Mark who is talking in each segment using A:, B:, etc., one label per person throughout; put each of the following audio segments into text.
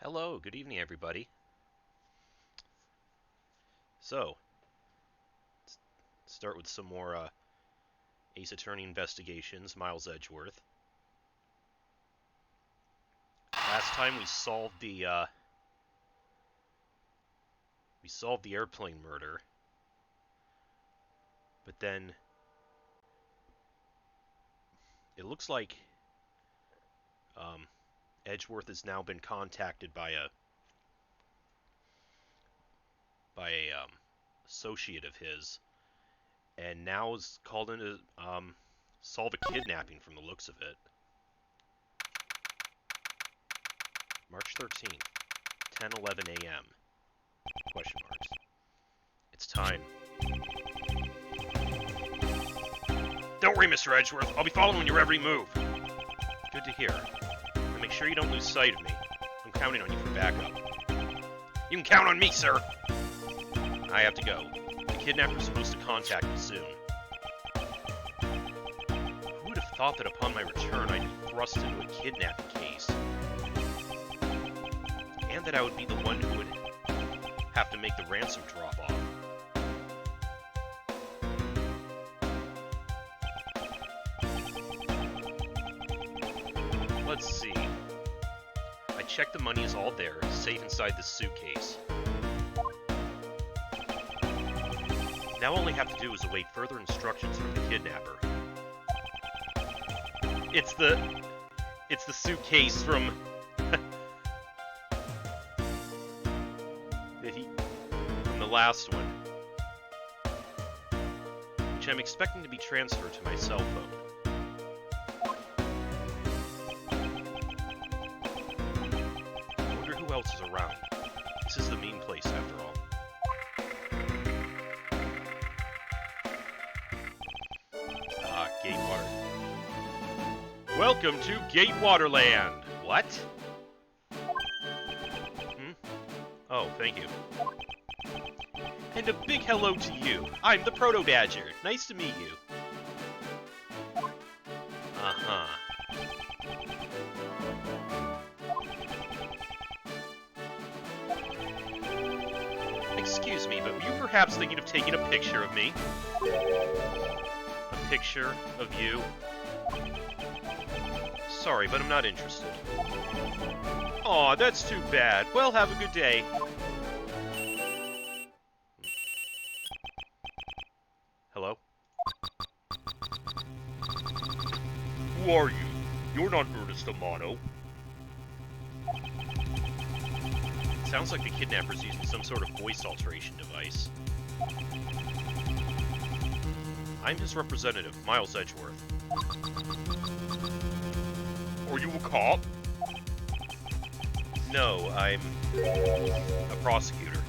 A: Hello, good evening, everybody. So, let's start with some more Ace Attorney investigations, Miles Edgeworth. Last time we solved the airplane murder, but then it looks like Edgeworth has now been contacted by a associate of his, and now is called in to solve a kidnapping from the looks of it. March 13th, 10:11 a.m. Question marks. It's time. Don't worry, Mr. Edgeworth. I'll be following your every move. Good to hear. And make sure you don't lose sight of me. I'm counting on you for backup. You can count on me, sir! I have to go. The kidnapper's supposed to contact me soon. Who would have thought that upon my return I'd be thrust into a kidnapping case? And that I would be the one who would have to make the ransom drop off. Let's see. I checked the money is all there, safe inside this suitcase. Now all I have to do is await further instructions from the kidnapper. It's the suitcase from from the last one, which I'm expecting to be transferred to my cell phone. I wonder who else is around. This is the mean place after all. Gatewater. Welcome to Gatewaterland! What? Oh, thank you. And a big hello to you. I'm the Proto Badger. Nice to meet you. Uh-huh. Excuse me, but were you perhaps thinking of taking a picture of me? A picture of you? Sorry, but I'm not interested. Aw, that's too bad. Well, have a good day. Hello? Who are you? You're not Ernest Amano. Sounds like the kidnapper's using some sort of voice alteration device. I'm his representative, Miles Edgeworth. Are you a cop? No, I'm a prosecutor.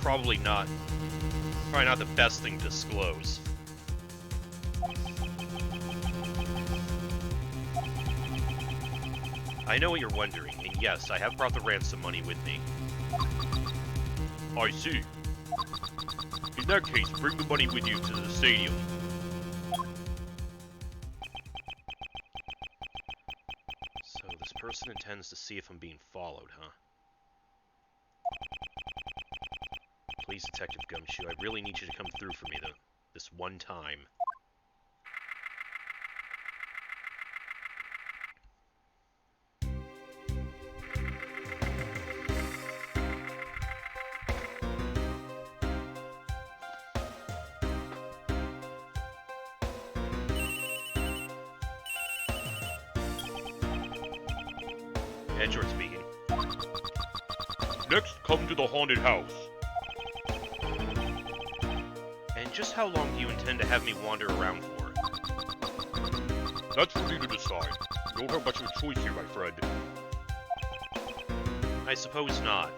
A: Probably not the best thing to disclose. I know what you're wondering, and yes, I have brought the ransom money with me. I see. In that case, bring the money with you to the stadium. So this person intends to see if I'm being followed, huh? Please, Detective Gumshoe, I really need you to come through for me, though. This one time. Edgeworth speaking. Next, come to the haunted house. And just how long do you intend to have me wander around for? That's for you to decide. You don't have much of a choice here, my friend. I suppose not.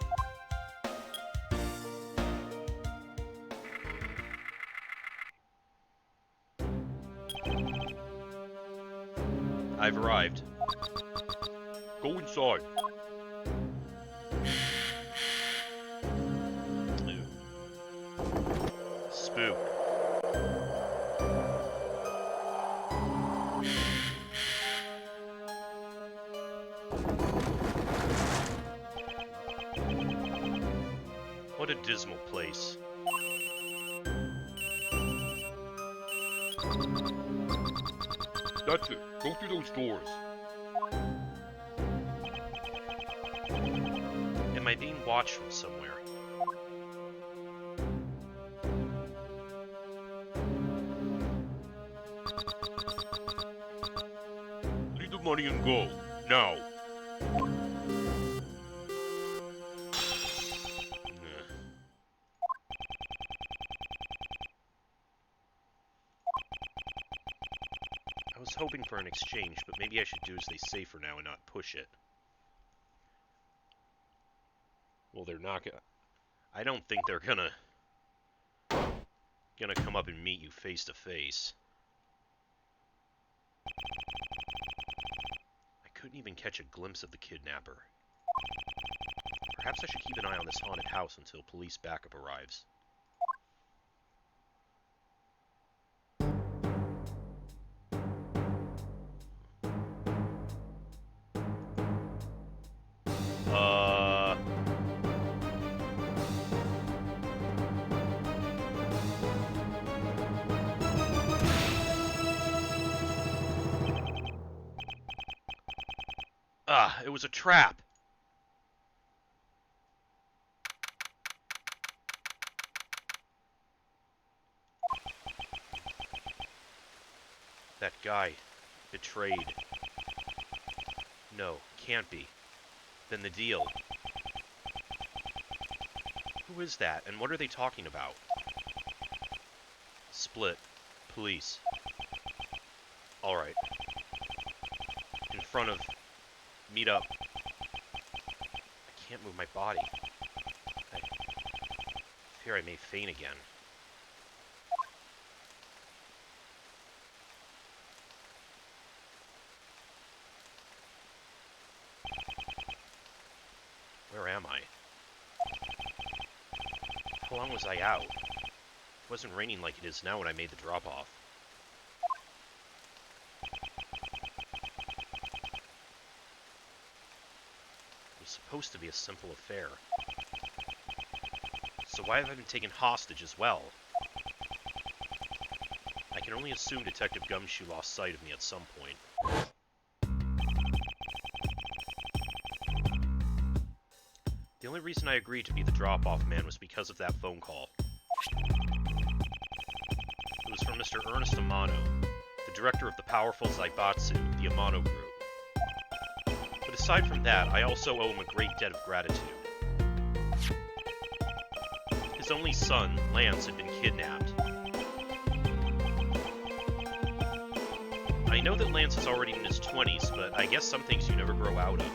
A: I've arrived. Go inside. Spook. What a dismal place.
B: That's it. Go through those doors.
A: Am I being watched from somewhere?
B: Leave the money and go. Now.
A: I was hoping for an exchange, but maybe I should do as they say for now and not push it. Well, they're not gonna... I don't think they're gonna come up and meet you face to face. I couldn't even catch a glimpse of the kidnapper. Perhaps I should keep an eye on this haunted house until police backup arrives. It was a trap! That guy. Betrayed. No, can't be. Then the deal. Who is that, and what are they talking about? Split. Police. Alright. In front of... Meet up. I can't move my body. I fear I may faint again. Where am I? How long was I out? It wasn't raining like it is now when I made the drop-off. Supposed to be a simple affair. So why have I been taken hostage as well? I can only assume Detective Gumshoe lost sight of me at some point. The only reason I agreed to be the drop-off man was because of that phone call. It was from Mr. Ernest Amano, the director of the powerful Zaibatsu, the Amano Group. But aside from that, I also owe him a great debt of gratitude. His only son, Lance, had been kidnapped. I know that Lance is already in his 20s, but I guess some things you never grow out of.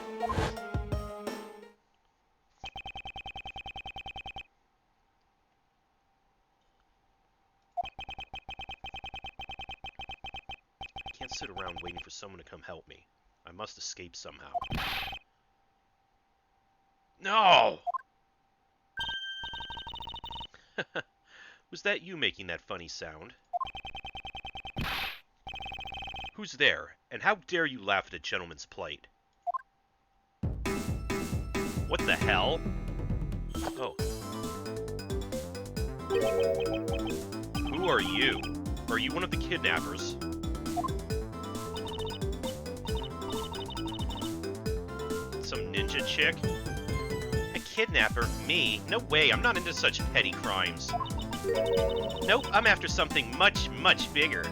A: I can't sit around waiting for someone to come help me. I must escape somehow. No! Was that you making that funny sound? Who's there? And how dare you laugh at a gentleman's plight? What the hell? Oh. Who are you? Are you one of the kidnappers? Some ninja chick? A kidnapper? Me? No way, I'm not into such petty crimes. Nope, I'm after something much, much bigger.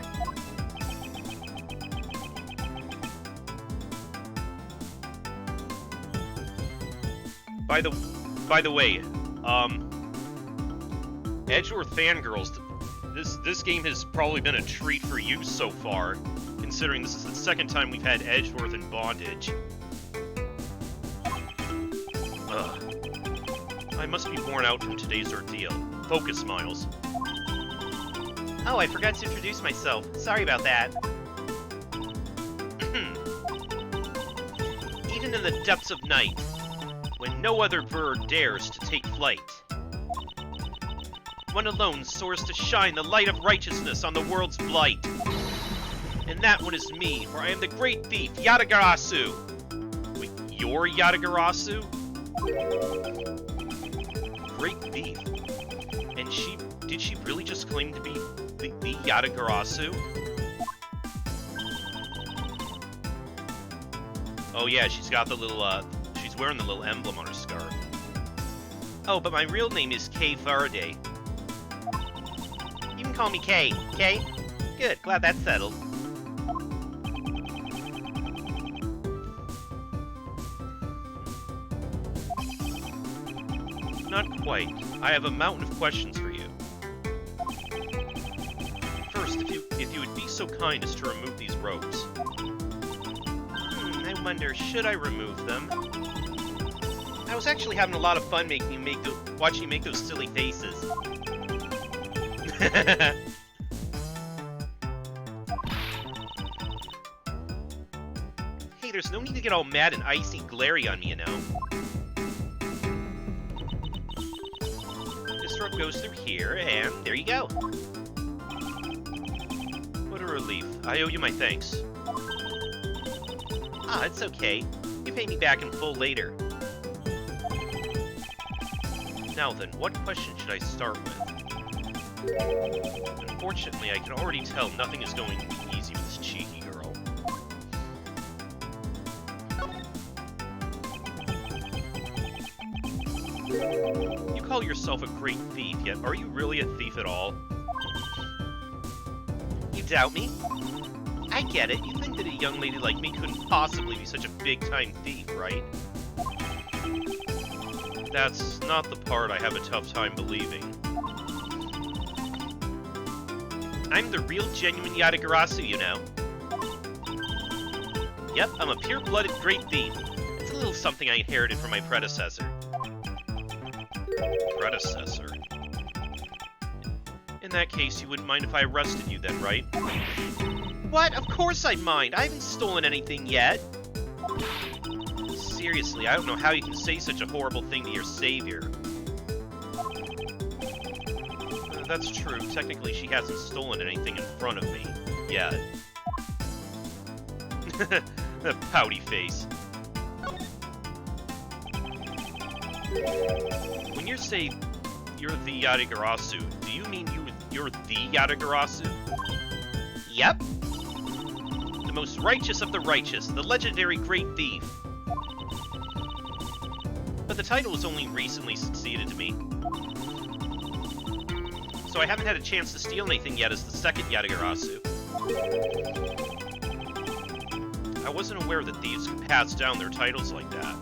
A: By the way, Edgeworth fangirls, this game has probably been a treat for you so far, considering this is the second time we've had Edgeworth in bondage. I must be worn out from today's ordeal. Focus, Miles. Oh, I forgot to introduce myself. Sorry about that. Even in the depths of night, when no other bird dares to take flight, one alone soars to shine the light of righteousness on the world's blight. And that one is me, for I am the great thief, Yatagarasu. Wait, you're Yatagarasu? great thief. And did she really just claim to be the Yatagarasu? Oh yeah, she's got the little, she's wearing the little emblem on her scarf. Oh, but my real name is Kay Faraday. You can call me Kay, okay? Good, glad that's settled. Not quite. I have a mountain of questions for you. First, if you would be so kind as to remove these robes. I wonder, should I remove them? I was actually having a lot of fun watching you make those silly faces. Hey, there's no need to get all mad and icy glary on me, you know. This rope goes through here, and there you go. What a relief. I owe you my thanks. Ah, it's okay. You pay me back in full later. Now then, what question should I start with? Unfortunately, I can already tell nothing is going to be easy with this cheeky girl. You call yourself a great thief, yet are you really a thief at all? You doubt me? I get it. You think that a young lady like me couldn't possibly be such a big-time thief, right? That's not the part I have a tough time believing. I'm the real, genuine Yatagarasu, you know. Yep, I'm a pure-blooded great thief. It's a little something I inherited from my predecessor. Predecessor? In that case, you wouldn't mind if I arrested you then, right? What? Of course I'd mind! I haven't stolen anything yet! Seriously, I don't know how you can say such a horrible thing to your savior. That's true. Technically, she hasn't stolen anything in front of me. Yet. That pouty face. When you say you're the Yatagarasu, do you mean you're the Yatagarasu? Yep. The most righteous of the righteous, the legendary great thief. But the title was only recently succeeded to me. So I haven't had a chance to steal anything yet as the second Yatagarasu. I wasn't aware that thieves could pass down their titles like that.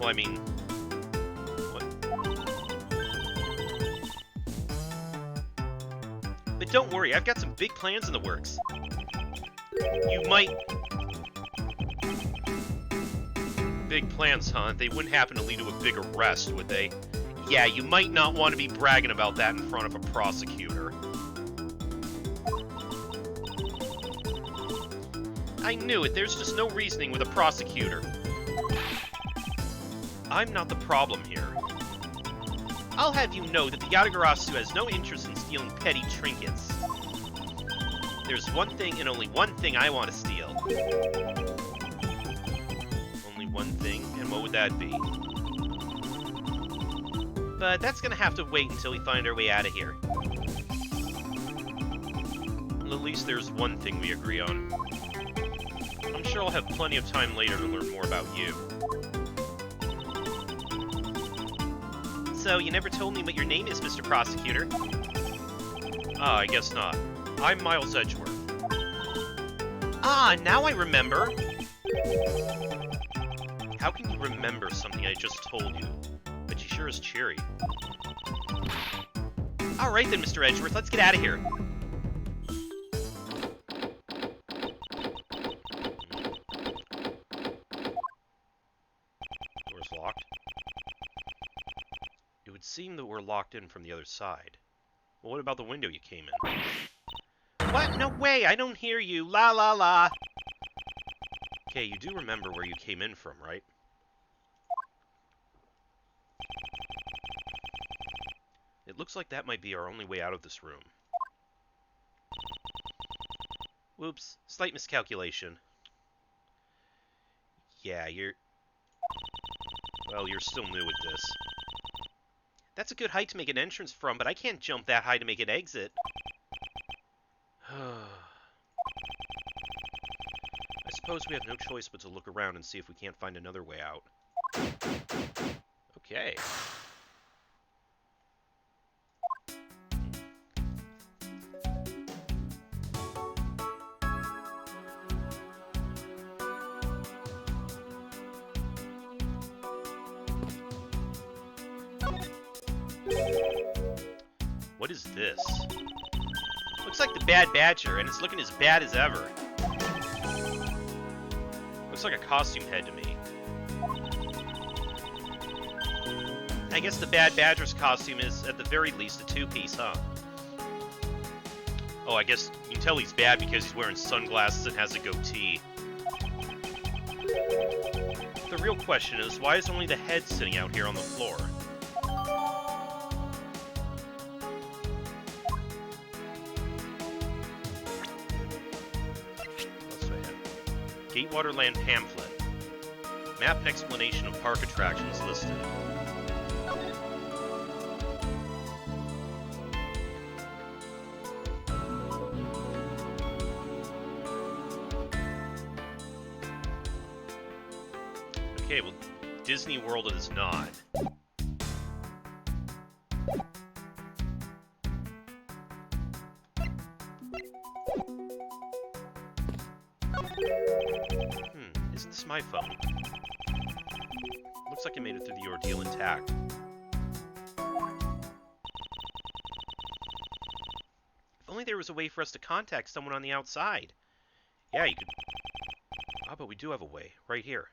A: Well, I mean... what? But don't worry, I've got some big plans in the works. You might... Big plans, huh? They wouldn't happen to lead to a big arrest, would they? Yeah, you might not want to be bragging about that in front of a prosecutor. I knew it. There's just no reasoning with a prosecutor. I'm not the problem here. I'll have you know that the Yatagarasu has no interest in stealing petty trinkets. There's one thing and only one thing I want to steal. Only one thing? And what would that be? But that's gonna have to wait until we find our way out of here. Well, at least there's one thing we agree on. I'm sure I'll have plenty of time later to learn more about you. So, you never told me what your name is, Mr. Prosecutor. Ah, I guess not. I'm Miles Edgeworth. Ah, now I remember! How can you remember something I just told you? But she sure is cheery. Alright then, Mr. Edgeworth, let's get out of here. Door's locked. It would seem that we're locked in from the other side. Well, what about the window you came in? What? No way! I don't hear you! La la la! Okay, you do remember where you came in from, right? It looks like that might be our only way out of this room. Whoops. Slight miscalculation. Yeah, you're... Well, you're still new at this. That's a good height to make an entrance from, but I can't jump that high to make an exit. I suppose we have no choice but to look around and see if we can't find another way out. Okay. What is this? Looks like the Bad Badger, and it's looking as bad as ever. Looks like a costume head to me. I guess the Bad Badger's costume is, at the very least, a two-piece, huh? Oh, I guess you can tell he's bad because he's wearing sunglasses and has a goatee. The real question is, why is only the head sitting out here on the floor? Gatewaterland pamphlet. Map and explanation of park attractions listed. Okay, well, Disney World is not. Isn't this my phone? Looks like I made it through the ordeal intact. If only there was a way for us to contact someone on the outside. Yeah, you could... Ah, but we do have a way, right here.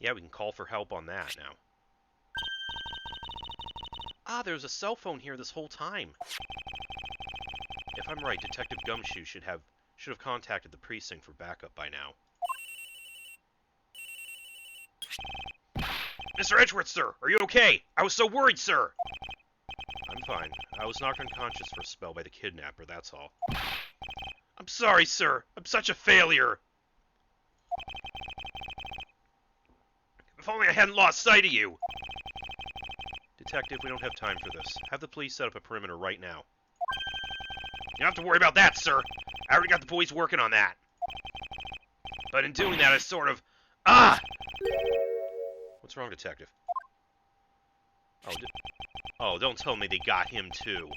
A: Yeah, we can call for help on that now. Ah, there was a cell phone here this whole time. If I'm right, Detective Gumshoe should have contacted the precinct for backup by now.
B: Mr. Edgeworth, sir, are you okay? I was so worried, sir.
A: I'm fine. I was knocked unconscious for a spell by the kidnapper, that's all.
B: I'm sorry, sir. I'm such a failure. If only I hadn't lost sight of you.
A: Detective, we don't have time for this. Have the police set up a perimeter right now.
B: You don't have to worry about that, sir. I already got the boys working on that. But in doing that, I sort of... Ah!
A: What's wrong, Detective? Oh, don't tell me they got him, too.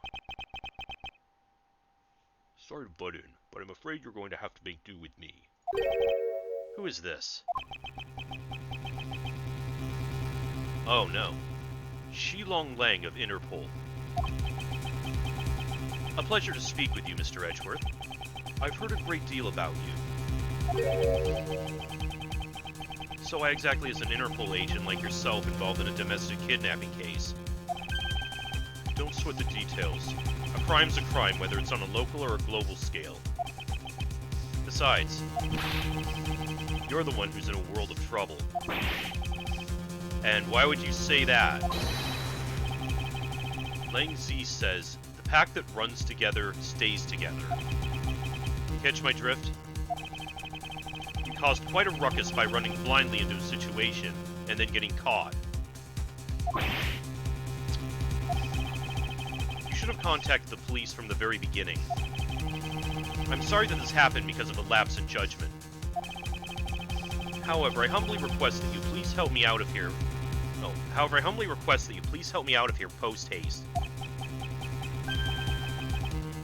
B: Sorry to butt in, but I'm afraid you're going to have to make do with me.
A: Who is this? Oh, no. Shilong Lang of Interpol. A pleasure to speak with you, Mr. Edgeworth. I've heard a great deal about you. So why exactly is an Interpol agent like yourself involved in a domestic kidnapping case? Don't sweat the details. A crime's a crime, whether it's on a local or a global scale. Besides, you're the one who's in a world of trouble. And why would you say that? Lang Zi says, the pack that runs together stays together. Catch my drift? You caused quite a ruckus by running blindly into a situation, and then getting caught. You should have contacted the police from the very beginning. I'm sorry that this happened because of a lapse in judgment. However, I humbly request that you please help me out of here. Post-haste.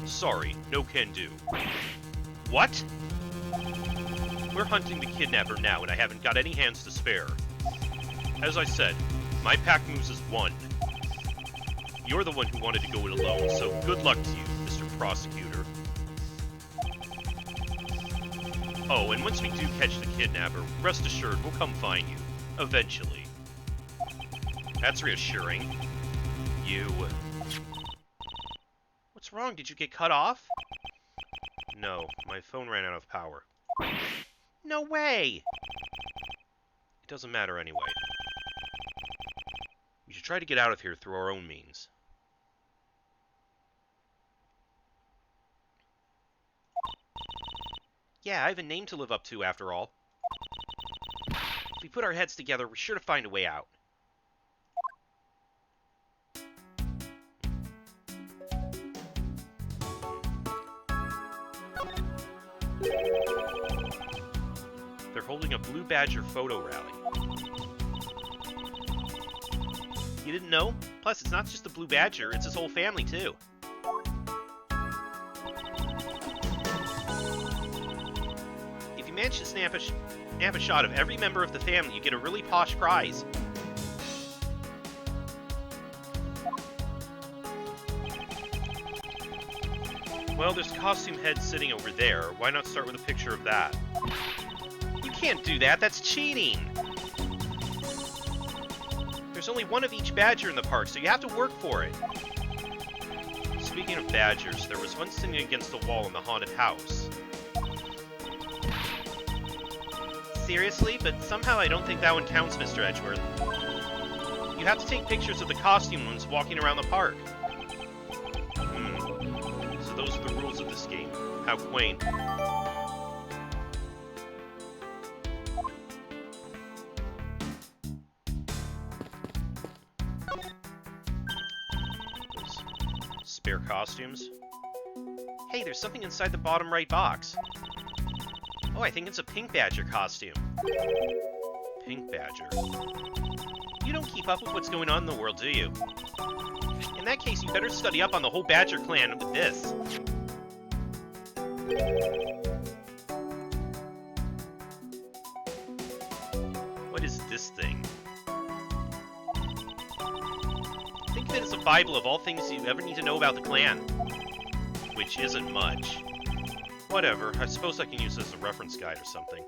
A: Sorry, no can do. What? We're hunting the kidnapper now, and I haven't got any hands to spare. As I said, my pack moves as one. You're the one who wanted to go it alone, so good luck to you, Mr. Prosecutor. Oh, and once we do catch the kidnapper, rest assured we'll come find you. Eventually. That's reassuring. You... What's wrong? Did you get cut off? No, my phone ran out of power. No way! It doesn't matter anyway. We should try to get out of here through our own means. Yeah, I have a name to live up to after all. If we put our heads together, we're sure to find a way out. They're holding a Blue Badger photo rally. You didn't know? Plus, it's not just the Blue Badger, it's his whole family, too. If you manage to snap a shot of every member of the family, you get a really posh prize. Well, there's a costume head sitting over there. Why not start with a picture of that? You can't do that, that's cheating! There's only one of each badger in the park, so you have to work for it. Speaking of badgers, there was one sitting against the wall in the haunted house. Seriously? But somehow I don't think that one counts, Mr. Edgeworth. You have to take pictures of the costume ones walking around the park. So those are the rules of this game. How quaint. Spare costumes. Hey, there's something inside the bottom right box. Oh, I think it's a Pink Badger costume. Pink Badger. You don't keep up with what's going on in the world, do you? In that case, you better study up on the whole Badger clan with this. What is this thing? Think of it as a Bible of all things you ever need to know about the clan. Which isn't much. Whatever, I suppose I can use it as a reference guide or something.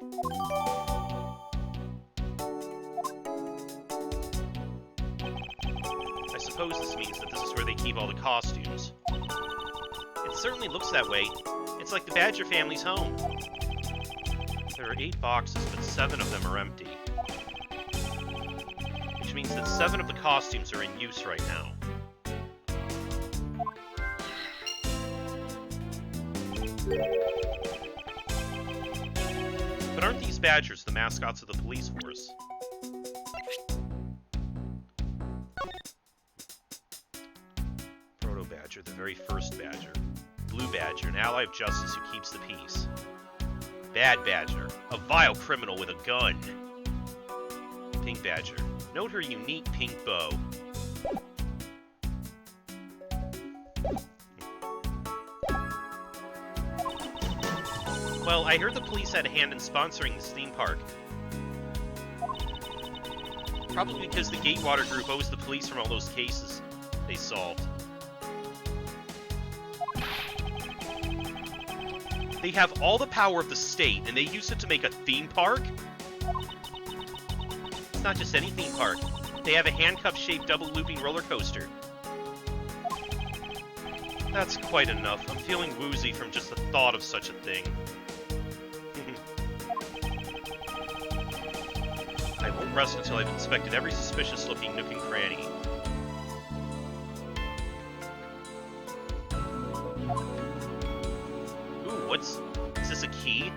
A: I suppose this means that this is where they keep all the costumes. It certainly looks that way. It's like the Badger family's home. There are 8 boxes, but 7 of them are empty. Which means that 7 of the costumes are in use right now. But aren't these badgers the mascots of the police force? Proto-Badger, the very first Badger. Blue Badger, an ally of justice who keeps the peace. Bad Badger, a vile criminal with a gun. Pink Badger, note her unique pink bow. Well, I heard the police had a hand in sponsoring this theme park. Probably because the Gatewater Group owes the police from all those cases they solved. They have all the power of the state, and they use it to make a theme park? It's not just any theme park. They have a handcuff-shaped double-looping roller coaster. That's quite enough. I'm feeling woozy from just the thought of such a thing. I won't rest until I've inspected every suspicious-looking nook and cranny. Ooh, is this a key?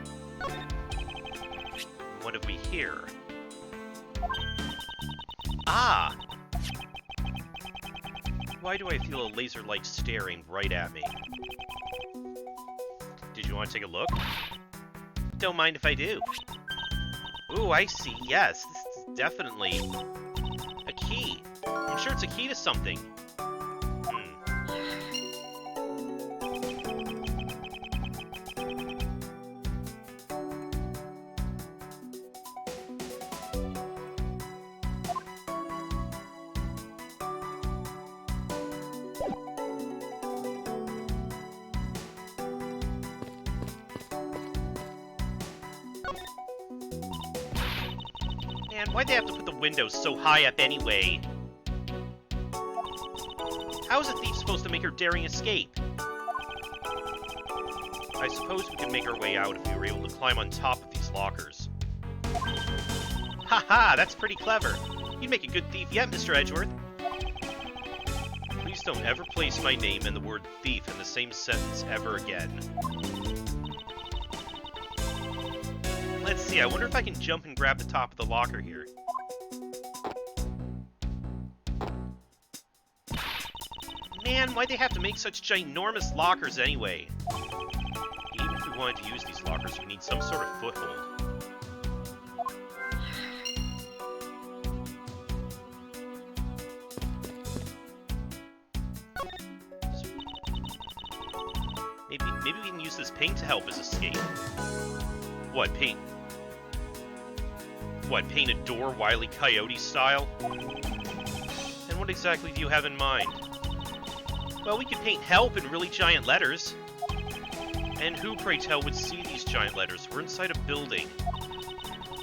A: What have we here? Ah! Why do I feel a laser light staring right at me? Did you want to take a look? Don't mind if I do. Ooh, I see. Yes, this is definitely a key. I'm sure it's a key to something. Man, why'd they have to put the windows so high up anyway? How is a thief supposed to make her daring escape? I suppose we could make our way out if we were able to climb on top of these lockers. Haha, that's pretty clever. You'd make a good thief yet, Mr. Edgeworth. Please don't ever place my name and the word thief in the same sentence ever again. Let's See, I wonder if I can jump and grab the top of the locker here. Man, why'd they have to make such ginormous lockers anyway? Even if we wanted to use these lockers, we need some sort of foothold. Maybe we can use this paint to help us escape. What, paint? What, paint a door Wile E. Coyote style? And what exactly do you have in mind? Well, we could paint help in really giant letters. And who, pray tell, would see these giant letters? We're inside a building.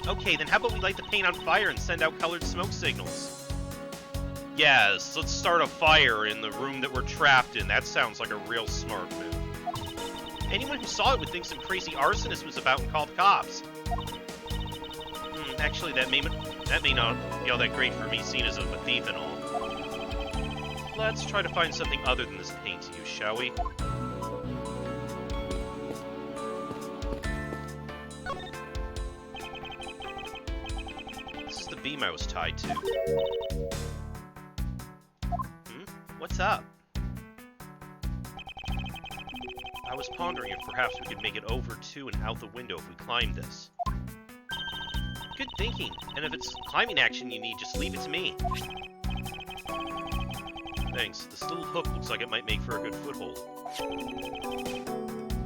A: Okay, then how about we light the paint on fire and send out colored smoke signals? Yes, let's start a fire in the room that we're trapped in. That sounds like a real smart move. Anyone who saw it would think some crazy arsonist was about and call the cops. Actually, that may not be all that great for me, seen as I'm a thief and all. Let's try to find something other than this paint to use, shall we? This is the beam I was tied to. What's up? I was pondering if perhaps we could make it over to and out the window if we climbed this. Good thinking, and if it's climbing action you need, just leave it to me. Thanks, this little hook looks like it might make for a good foothold.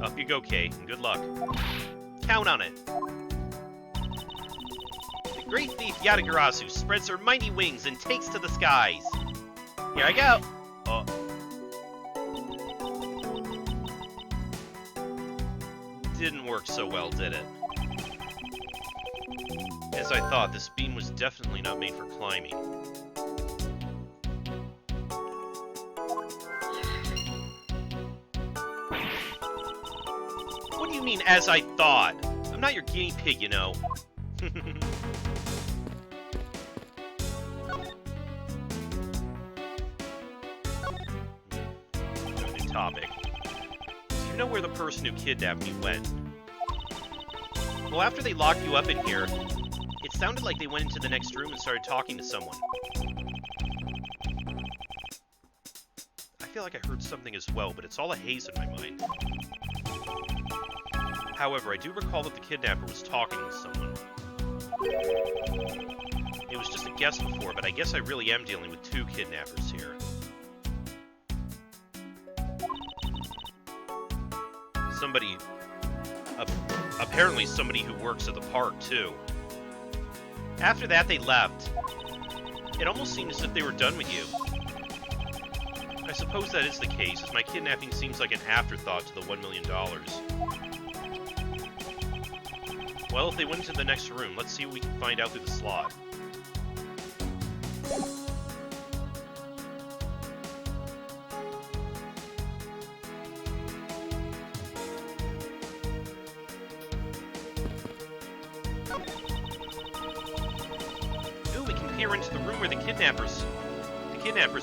A: Up you go, Kay, and good luck. Count on it. The great thief Yatagarasu spreads her mighty wings and takes to the skies. Here I go! Didn't work so well, did it? As I thought, this beam was definitely not made for climbing. What do you mean, as I thought? I'm not your guinea pig, you know. New topic. Do you know where the person who kidnapped me went? Well, after they locked you up in here, it sounded like they went into the next room and started talking to someone. I feel like I heard something as well, but it's all a haze in my mind. However, I do recall that the kidnapper was talking with someone. It was just a guess before, but I guess I really am dealing with two kidnappers here. Somebody... apparently somebody who works at the park, too. After that, they left. It almost seemed as if they were done with you. I suppose that is the case, as my kidnapping seems like an afterthought to the $1 million. Well, if they went into the next room, let's see what we can find out through the slot. Into the room where the kidnappers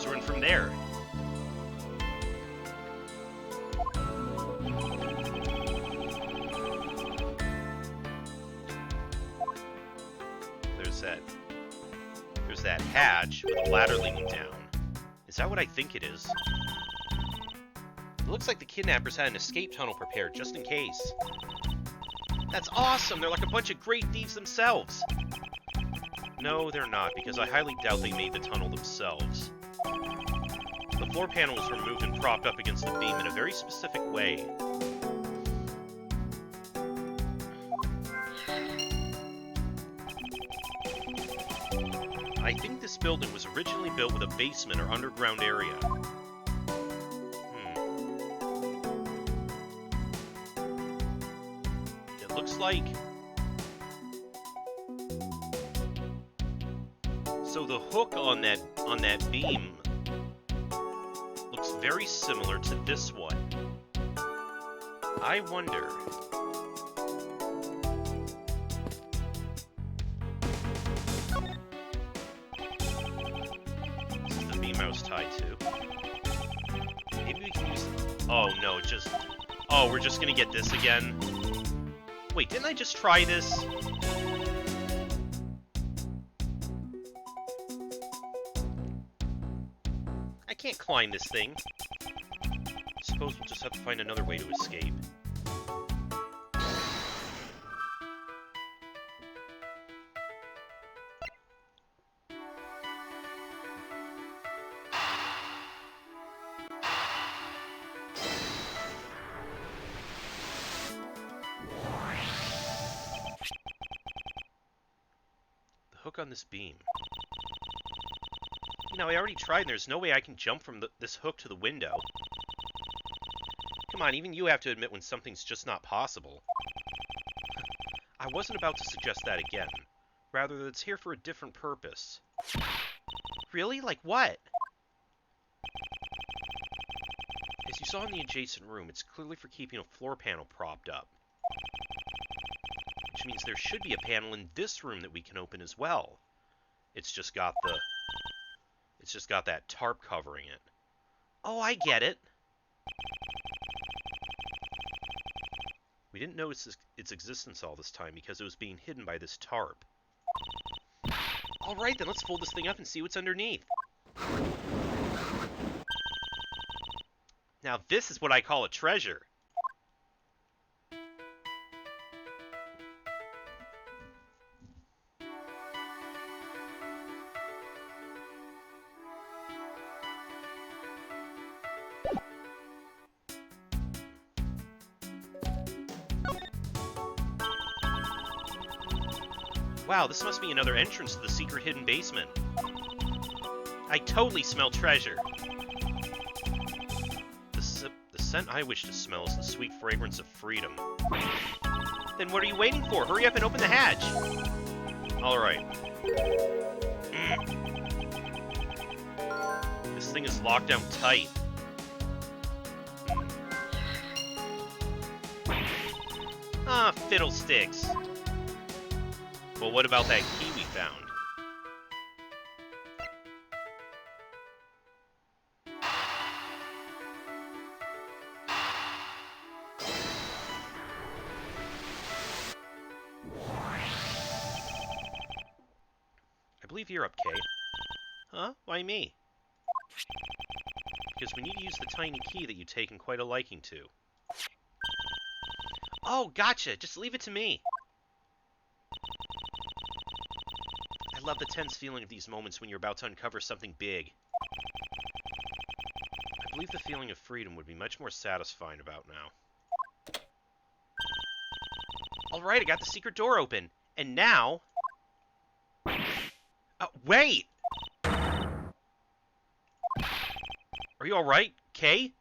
A: were in from there. There's that hatch with a ladder leading down. Is that what I think it is? It looks like the kidnappers had an escape tunnel prepared just in case. That's awesome! They're like a bunch of great thieves themselves. No, they're not, because I highly doubt they made the tunnel themselves. The floor panel was removed and propped up against the beam in a very specific way. I think this building was originally built with a basement or underground area. It looks like... So the hook on that beam looks very similar to this one. I wonder... This is the beam I was tied to. Maybe we can use... Oh no, it just... Oh, we're just gonna get this again? Wait, didn't I just try this? I can't climb this thing. Suppose we'll just have to find another way to escape. The hook on this beam. You know, I already tried and there's no way I can jump from this hook to the window. Come on, even you have to admit when something's just not possible. I wasn't about to suggest that again. Rather, that it's here for a different purpose. Really? Like what? As you saw in the adjacent room, it's clearly for keeping a floor panel propped up. Which means there should be a panel in this room that we can open as well. It's just got that tarp covering it. Oh, I get it. We didn't notice its existence all this time because it was being hidden by this tarp. Alright then, let's fold this thing up and see what's underneath. Now this is what I call a treasure. Wow, this must be another entrance to the secret hidden basement. I totally smell treasure. The scent I wish to smell is the sweet fragrance of freedom. Then what are you waiting for? Hurry up and open the hatch! Alright. This thing is locked down tight. Ah, fiddlesticks. Well, what about that key we found? I believe you're up, Kay. Huh? Why me? Because we need to use the tiny key that you've taken quite a liking to. Oh, gotcha! Just leave it to me! I love the tense feeling of these moments when you're about to uncover something big. I believe the feeling of freedom would be much more satisfying about now. Alright, I got the secret door open. And now... wait! Are you alright, Kay?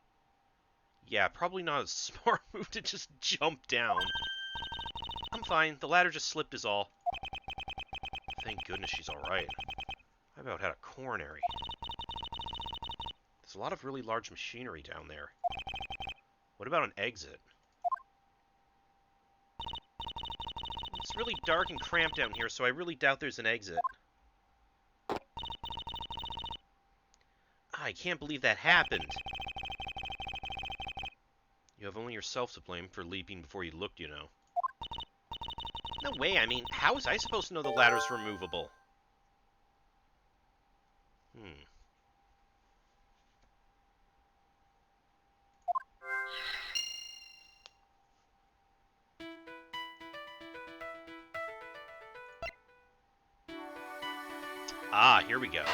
A: Yeah, probably not a smart move to just jump down. I'm fine. The ladder just slipped is all. Thank goodness she's alright. I about had a coronary. There's a lot of really large machinery down there. What about an exit? It's really dark and cramped down here, so I really doubt there's an exit. I can't believe that happened. You have only yourself to blame for leaping before you looked, you know. No way, I mean, how was I supposed to know the ladder's removable? Ah, here we go.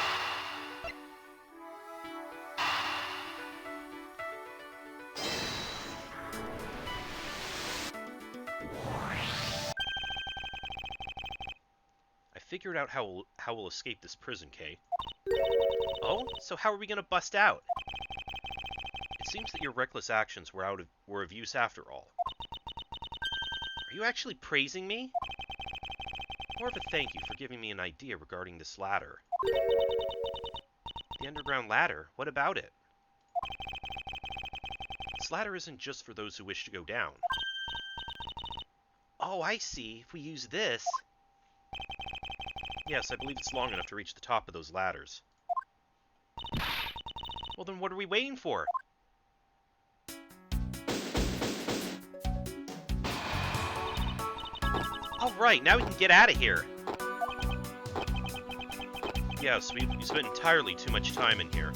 A: Figured out how we'll escape this prison, Kay. Oh? So how are we gonna bust out? It seems that your reckless actions were of use after all. Are you actually praising me? More of a thank you for giving me an idea regarding this ladder. The underground ladder? What about it? This ladder isn't just for those who wish to go down. Oh, I see. If we use this... Yes, I believe it's long enough to reach the top of those ladders. Well, then what are we waiting for? Alright, now we can get out of here. Yes, we spent entirely too much time in here.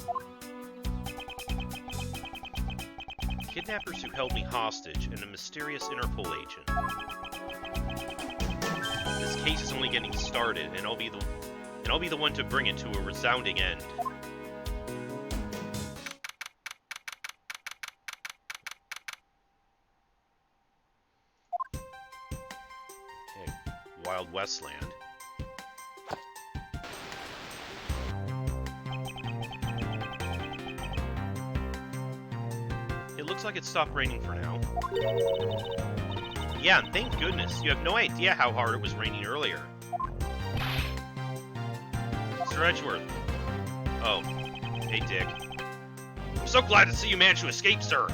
A: Kidnappers who held me hostage and a mysterious Interpol agent. This case is only getting started, and I'll be the one to bring it to a resounding end. Okay, Wild Westland. It looks like it stopped raining for now. Yeah, and thank goodness. You have no idea how hard it was raining earlier. Mr. Edgeworth. Oh. Hey, Dick.
B: I'm so glad to see you managed to escape, sir.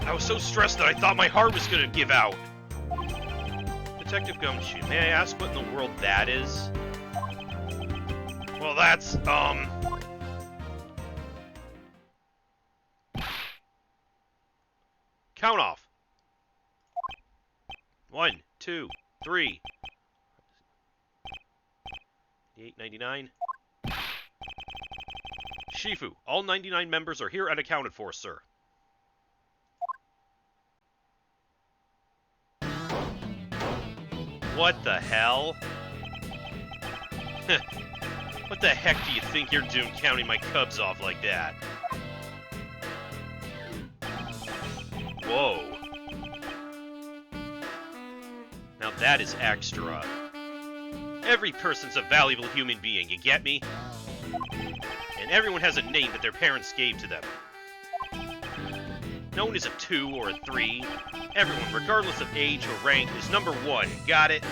B: I was so stressed that I thought my heart was gonna give out.
A: Detective Gumshoe, may I ask what in the world that is?
B: Well, that's,
A: Count off. 1, 2, 3. 899. Shifu, all 99 members are here unaccounted for, sir. What the hell? What the heck do you think you're doing counting my cubs off like that? Whoa. Now that is extra. Every person's a valuable human being, you get me? And everyone has a name that their parents gave to them. No one is a 2 or a 3. Everyone, regardless of age or rank, is number 1. Got it?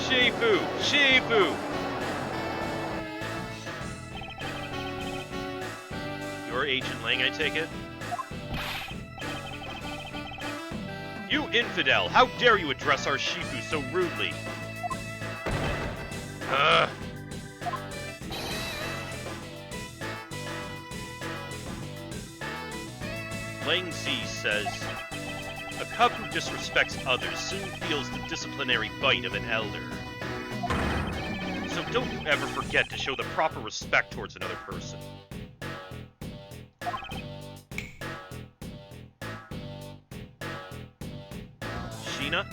A: Shifu! Shifu! You're Agent Lang, I take it? You infidel! How dare you address our Shifu so rudely? Lang Z says, a cub who disrespects others soon feels the disciplinary bite of an elder. So don't you ever forget to show the proper respect towards another person. Sheena?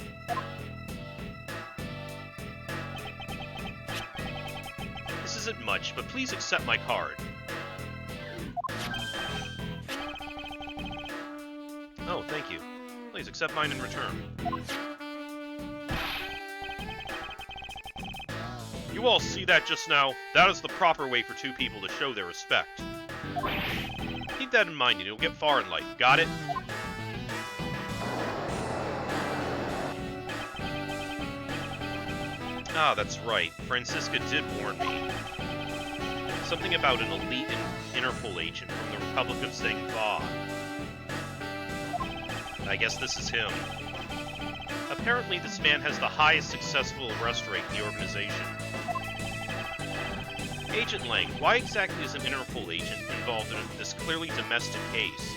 A: This isn't much, but please accept my card. Oh, thank you. Please accept mine in return. You all see that just now? That is the proper way for two people to show their respect. Keep that in mind and you'll get far in life. Got it? Ah, that's right. Francisca did warn me. Something about an elite Interpol agent from the Republic of Zhengba. I guess this is him. Apparently this man has the highest successful arrest rate in the organization. Agent Lang, why exactly is an Interpol agent involved in this clearly domestic case?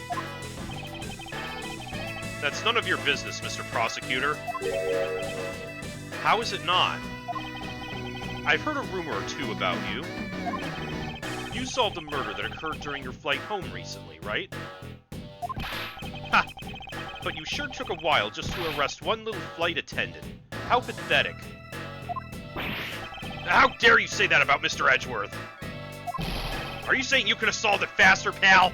A: That's none of your business, Mr. Prosecutor. How is it not? I've heard a rumor or two about you. You solved a murder that occurred during your flight home recently, right? Ha! But you sure took a while just to arrest one little flight attendant. How pathetic.
B: How dare you say that about Mr. Edgeworth? Are you saying you could have solved it faster, pal?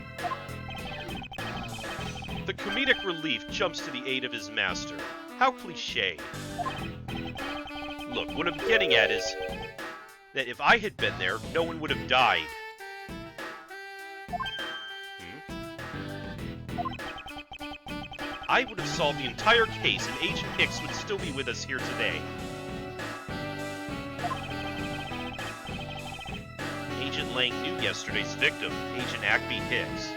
A: The comedic relief jumps to the aid of his master. How cliché. Look, what I'm getting at is that if I had been there, no one would have died. I would have solved the entire case and Agent Hicks would still be with us here today. Agent Lang knew yesterday's victim, Agent Acme Hicks.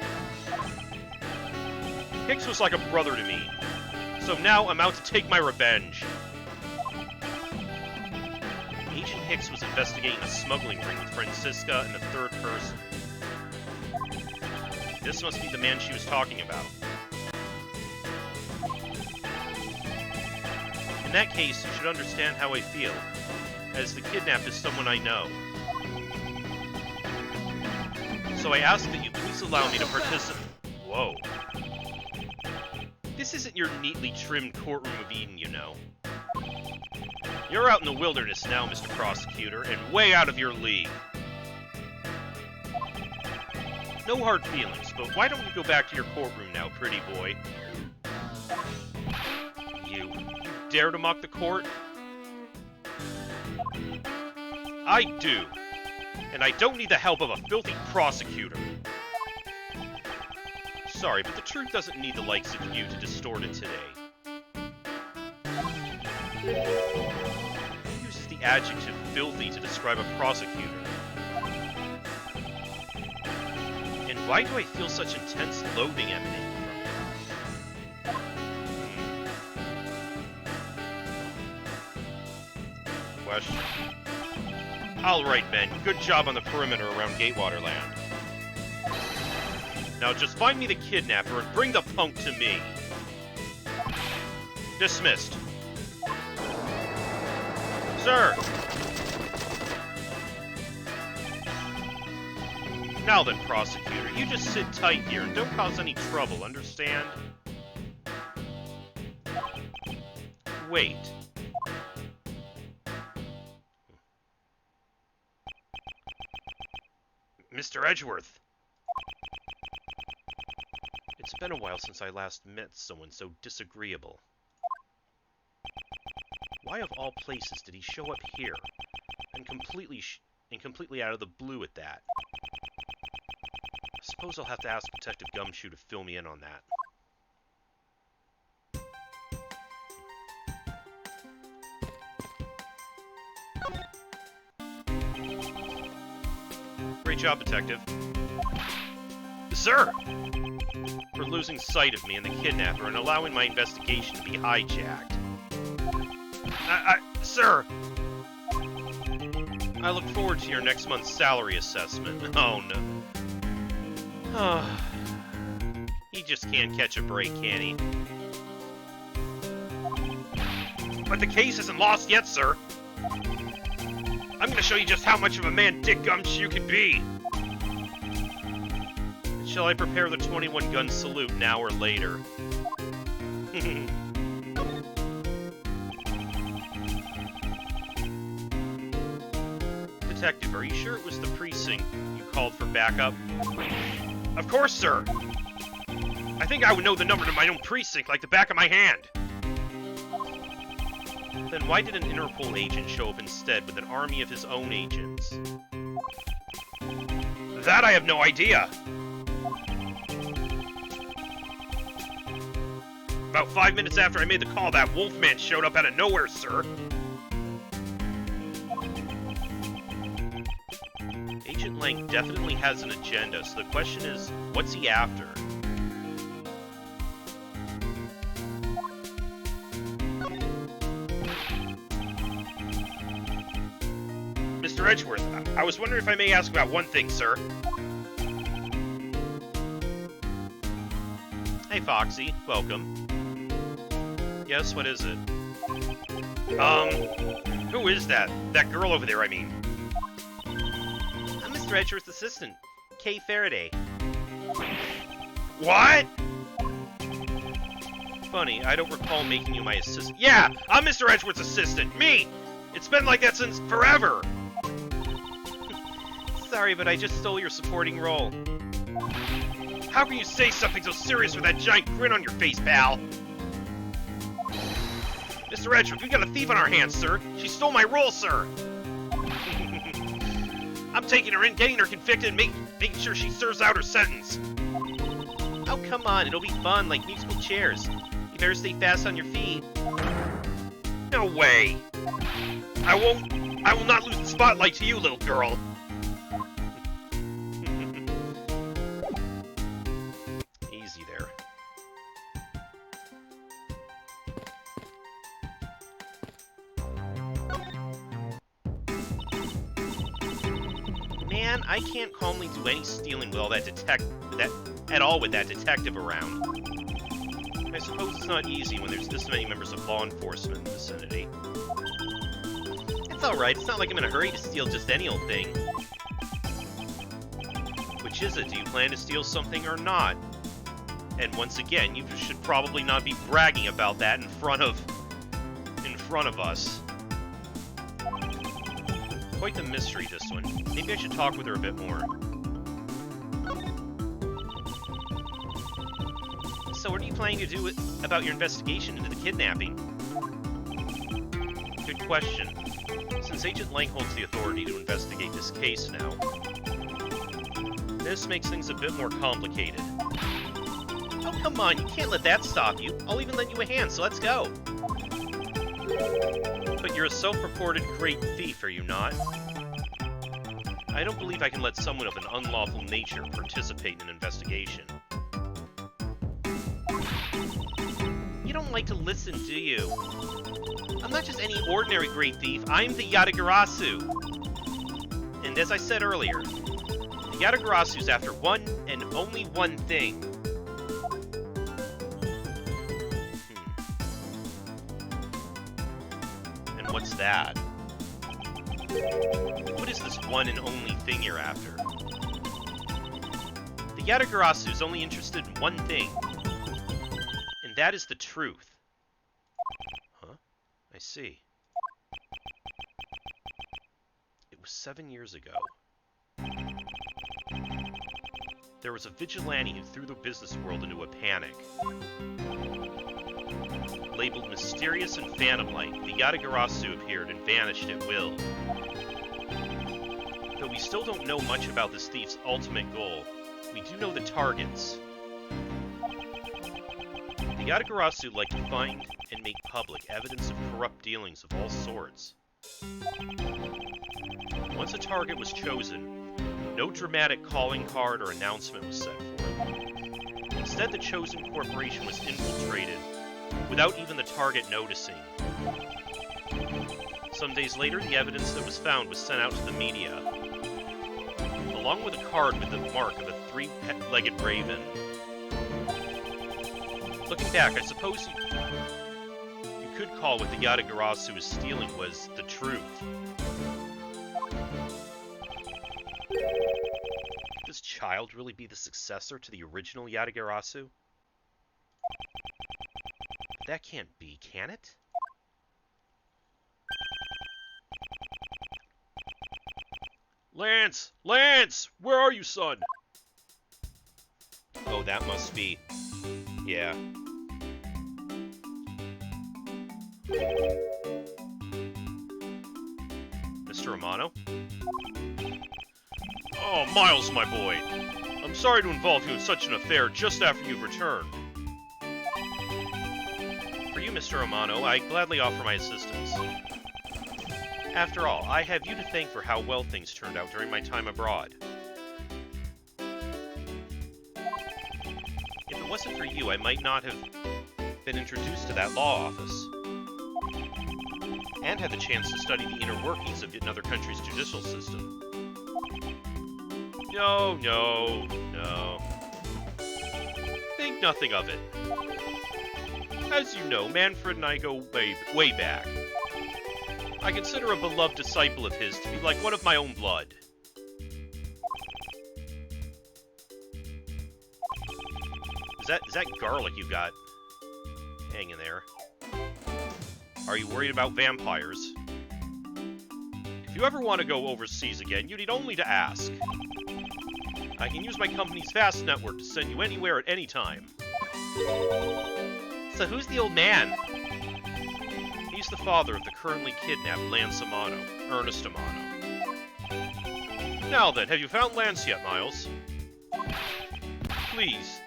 A: Hicks was like a brother to me, so now I'm out to take my revenge. Agent Hicks was investigating a smuggling ring with Francisca and a third person. This must be the man she was talking about. In that case, you should understand how I feel, as the kidnapped is someone I know. So I ask that you please allow me to participate. Whoa. This isn't your neatly trimmed courtroom of Eden, you know. You're out in the wilderness now, Mr. Prosecutor, and way out of your league. No hard feelings, but why don't you go back to your courtroom now, pretty boy? You dare to mock the court? I do. And I don't need the help of a filthy prosecutor. Sorry, but the truth doesn't need the likes of you to distort it today. He uses the adjective filthy to describe a prosecutor. And why do I feel such intense loathing emanating from him? Question. Alright, men. Good job on the perimeter around Gatewater Land. Now just find me the kidnapper and bring the punk to me. Dismissed. Sir! Now then, prosecutor, you just sit tight here and don't cause any trouble, understand? Wait. Mr. Edgeworth. It's been a while since I last met someone so disagreeable. Why of all places did he show up here? And completely out of the blue at that. I suppose I'll have to ask Detective Gumshoe to fill me in on that. Great job, Detective. Sir! For losing sight of me and the kidnapper and allowing my investigation to be hijacked. Sir! I look forward to your next month's salary assessment. Oh, no. He just can't catch a break, can he? But the case isn't lost yet, sir. I'm gonna show you just how much of a man Dick Gumshoe can be. Shall I prepare the 21-gun salute now or later? Detective, are you sure it was the precinct you called for backup? Of course, sir! I think I would know the number to my own precinct like the back of my hand. Then why did an Interpol agent show up instead with an army of his own agents? That I have no idea! About 5 minutes after I made the call, that Wolfman showed up out of nowhere, sir. Agent Lang definitely has an agenda, so the question is, what's he after? Mr. Edgeworth, I was wondering if I may ask about one thing, sir. Hey, Foxy. Welcome. Yes, what is it? Who is that? That girl over there, I mean. I'm Mr. Edgeworth's assistant, Kay Faraday. What? Funny, I don't recall making you my assistant. Yeah, I'm Mr. Edgeworth's assistant. Me! It's been like that since forever! Sorry, but I just stole your supporting role. How can you say something so serious with that giant grin on your face, pal? Mr. Edgeworth, we got a thief on our hands, sir. She stole my role, sir. I'm taking her in, getting her convicted, and making sure she serves out her sentence. Oh, come on. It'll be fun, like musical chairs. You better stay fast on your feet. No way. I will not lose the spotlight to you, little girl. Easy there. Man, I can't calmly do any stealing with all that with that detective around. I suppose it's not easy when there's this many members of law enforcement in the vicinity. It's alright, it's not like I'm in a hurry to steal just any old thing. Which is it? Do you plan to steal something or not? And once again, you should probably not be bragging about that in front of us. Quite the mystery, this one. Maybe I should talk with her a bit more. So what are you planning to do about your investigation into the kidnapping? Good question. Since Agent Lang holds the authority to investigate this case now, this makes things a bit more complicated. Oh, come on, you can't let that stop you. I'll even lend you a hand, so let's go. But you're a self-reported great thief, are you not? I don't believe I can let someone of an unlawful nature participate in an investigation. You don't like to listen, do you? I'm not just any ordinary great thief, I'm the Yatagarasu! And as I said earlier, the Yatagarasu's after one and only one thing. And what's that? What is this one and only thing you're after? The Yatagarasu's only interested in one thing. And that is the truth. Huh? I see. It was 7 years ago. There was a vigilante who threw the business world into a panic. Labeled mysterious and phantom-like, the Yatagarasu appeared and vanished at will. Though we still don't know much about this thief's ultimate goal, we do know the targets. The Yatagarasu like to find and make public evidence of corrupt dealings of all sorts. Once a target was chosen, no dramatic calling card or announcement was set forth. Instead, the chosen corporation was infiltrated, without even the target noticing. Some days later, the evidence that was found was sent out to the media, along with a card with the mark of a three-legged raven. Looking back, I suppose you could call what the Yatagarasu was stealing was the truth. Could this child really be the successor to the original Yatagarasu? That can't be, can it?
B: Lance! Lance! Where are you, son?
A: Oh, that must be... yeah. Mr. Romano?
B: Oh, Miles, my boy. I'm sorry to involve you in such an affair just after you've returned.
A: For you, Mr. Romano, I gladly offer my assistance. After all, I have you to thank for how well things turned out during my time abroad. If it wasn't for you, I might not have been introduced to that law office, and had the chance to study the inner workings of another country's judicial system.
B: No. Think nothing of it. As you know, Manfred and I go way back. I consider a beloved disciple of his to be like one of my own blood.
A: Is that garlic you got hanging there? Are you worried about vampires?
B: If you ever want to go overseas again, you need only to ask. I can use my company's vast network to send you anywhere at any time.
A: So who's the old man? He's the father of the currently kidnapped Lance Amano, Ernest Amano.
B: Now then, have you found Lance yet, Miles? Please.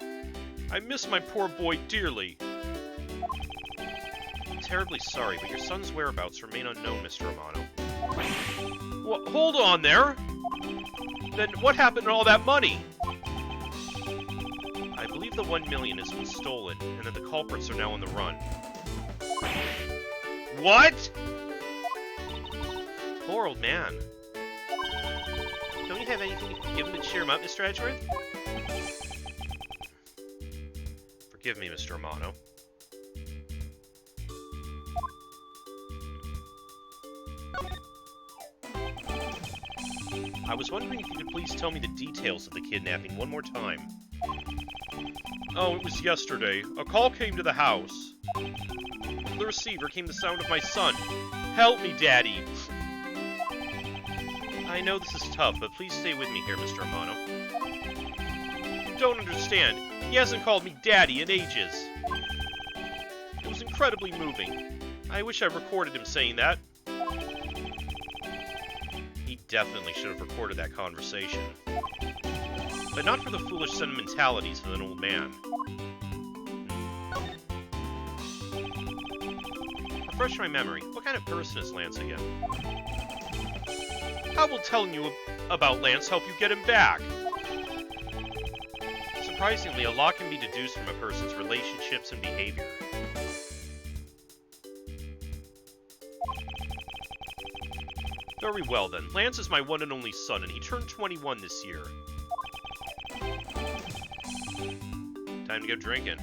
B: I miss my poor boy dearly.
A: I'm terribly sorry, but your son's whereabouts remain unknown, Mr. Amano.
B: Hold on there! Then what happened to all that money?
A: I believe the 1 million has been stolen, and that the culprits are now on the run.
B: What?
A: Poor old man. Don't you have anything you can give him to cheer him up, Mr. Edgeworth? Forgive me, Mr. Amano.
B: I was wondering if you could please tell me the details of the kidnapping one more time. Oh, it was yesterday. A call came to the house. From the receiver came the sound of my son. Help me, Daddy! I know this is tough, but please stay with me here, Mr. Amano. You don't understand. He hasn't called me Daddy in ages. It was incredibly moving. I wish I recorded him saying that. He definitely should have recorded that conversation. But not for the foolish sentimentalities of an old man. Refresh my memory. What kind of person is Lance again? How will telling you about Lance help you get him back? Surprisingly, a lot can be deduced from a person's relationships and behavior. Very well then. Lance is my one and only son, and he turned 21 this year. Time to go drinking.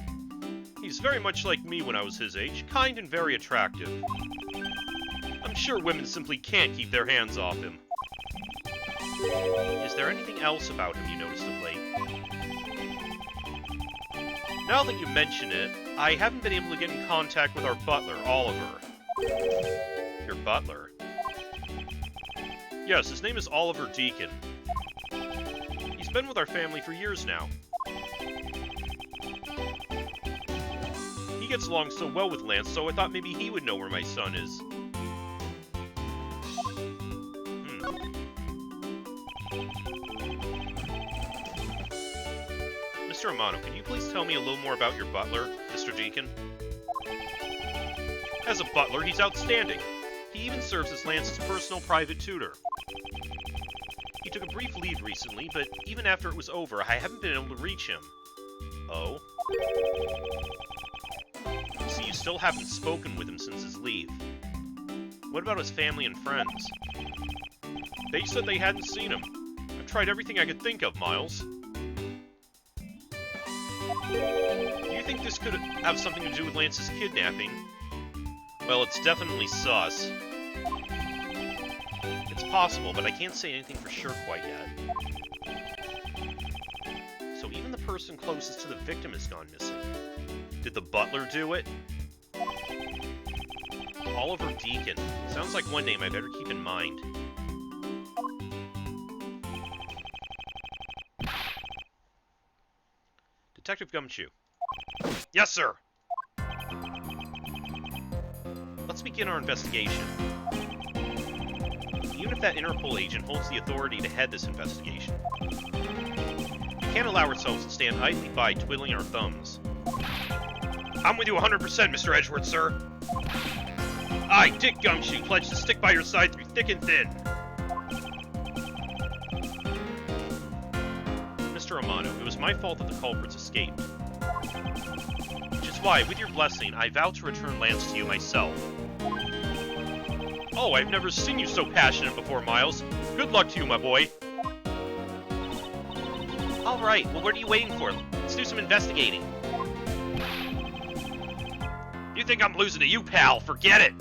B: He's very much like me when I was his age, kind and very attractive. I'm sure women simply can't keep their hands off him. Is there anything else about him you noticed of late? Now that you mention it, I haven't been able to get in contact with our butler, Oliver. Your butler? Yes, his name is Oliver Deacon. He's been with our family for years now. He gets along so well with Lance, so I thought maybe he would know where my son is. Mr. Amano, can you please tell me a little more about your butler, Mr. Deacon? As a butler, he's outstanding. He even serves as Lance's personal private tutor. He took a brief leave recently, but even after it was over, I haven't been able to reach him. Oh? So you still haven't spoken with him since his leave. What about his family and friends? They said they hadn't seen him. I've tried everything I could think of, Miles. Do you think this could have something to do with Lance's kidnapping? Well, it's definitely sus. It's possible, but I can't say anything for sure quite yet. So even the person closest to the victim has gone missing. Did the butler do it? Oliver Deacon. Sounds like one name I better keep in mind. Detective Gumshoe. Yes, sir! Let's begin our investigation. Even if that Interpol agent holds the authority to head this investigation, we can't allow ourselves to stand idly by twiddling our thumbs. I'm with you 100%, Mr. Edgeworth, sir. I, Dick Gumshoe, pledge to stick by your side through thick and thin. Mr. Amano, it was my fault that the culprits escaped. Which is why, with your blessing, I vow to return Lance to you myself. Oh, I've never seen you so passionate before, Miles. Good luck to you, my boy. Alright, well what are you waiting for? Let's do some investigating. You think I'm losing to you, pal? Forget it!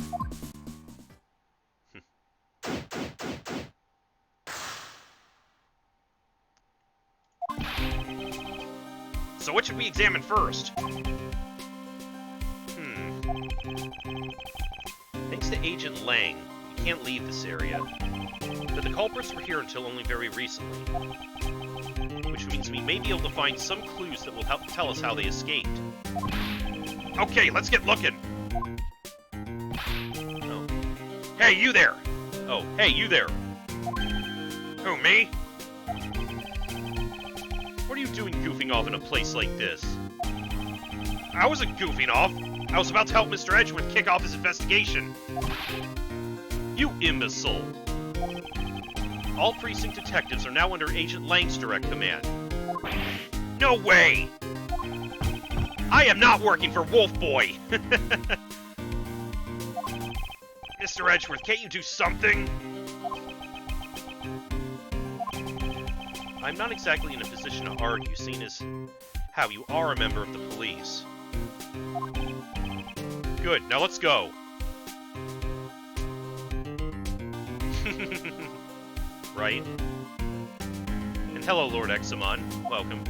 B: So what should we examine first? Thanks to Agent Lang, you can't leave this area. But the culprits were here until only very recently. Which means we may be able to find some clues that will help tell us how they escaped. Okay, let's get looking! Oh. Hey, you there! Oh, hey, you there! Who, me? What are you doing goofing off in a place like this? I wasn't goofing off! I was about to help Mr. Edgeworth kick off his investigation. You imbecile! All precinct detectives are now under Agent Lang's direct command. No way! I am not working for Wolf Boy! Mr. Edgeworth, can't you do something? I'm not exactly in a position to argue, seeing as how you are a member of the police. Good, now let's go. Right?
A: Hello, Lord Examon. Welcome.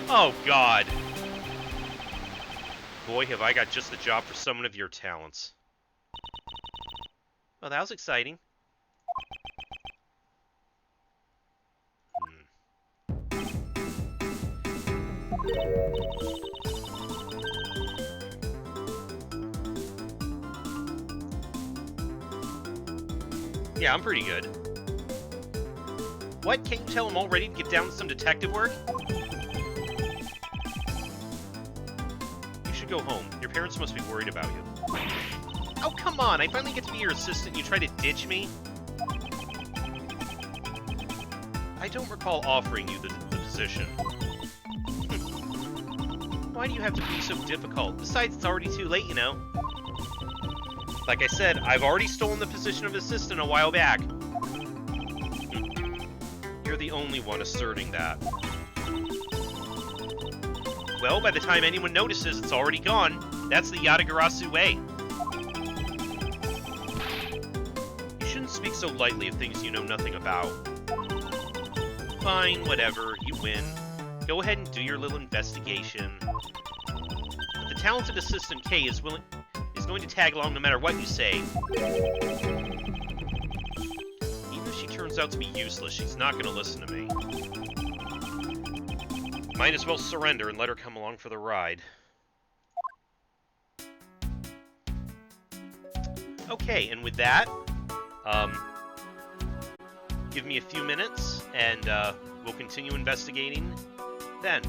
A: Oh, God. Boy, have I got just the job for someone of your talents. Well, that was exciting. Yeah, I'm pretty good. What? Can't you tell I'm all ready to get down to some detective work? You should go home. Your parents must be worried about you. Oh, come on! I finally get to be your assistant and you try to ditch me? I don't recall offering you the position. Why do you have to be so difficult? Besides, it's already too late, you know. Like I said, I've already stolen the position of assistant a while back. You're the only one asserting that. Well, by the time anyone notices, it's already gone. That's the Yatagarasu way. You shouldn't speak so lightly of things you know nothing about. Fine, whatever, you win. Go ahead and do your little investigation. The talented assistant K is going to tag along no matter what you say. Even if she turns out to be useless, she's not going to listen to me. Might as well surrender and let her come along for the ride. Okay, and with that, give me a few minutes, and we'll continue investigating then.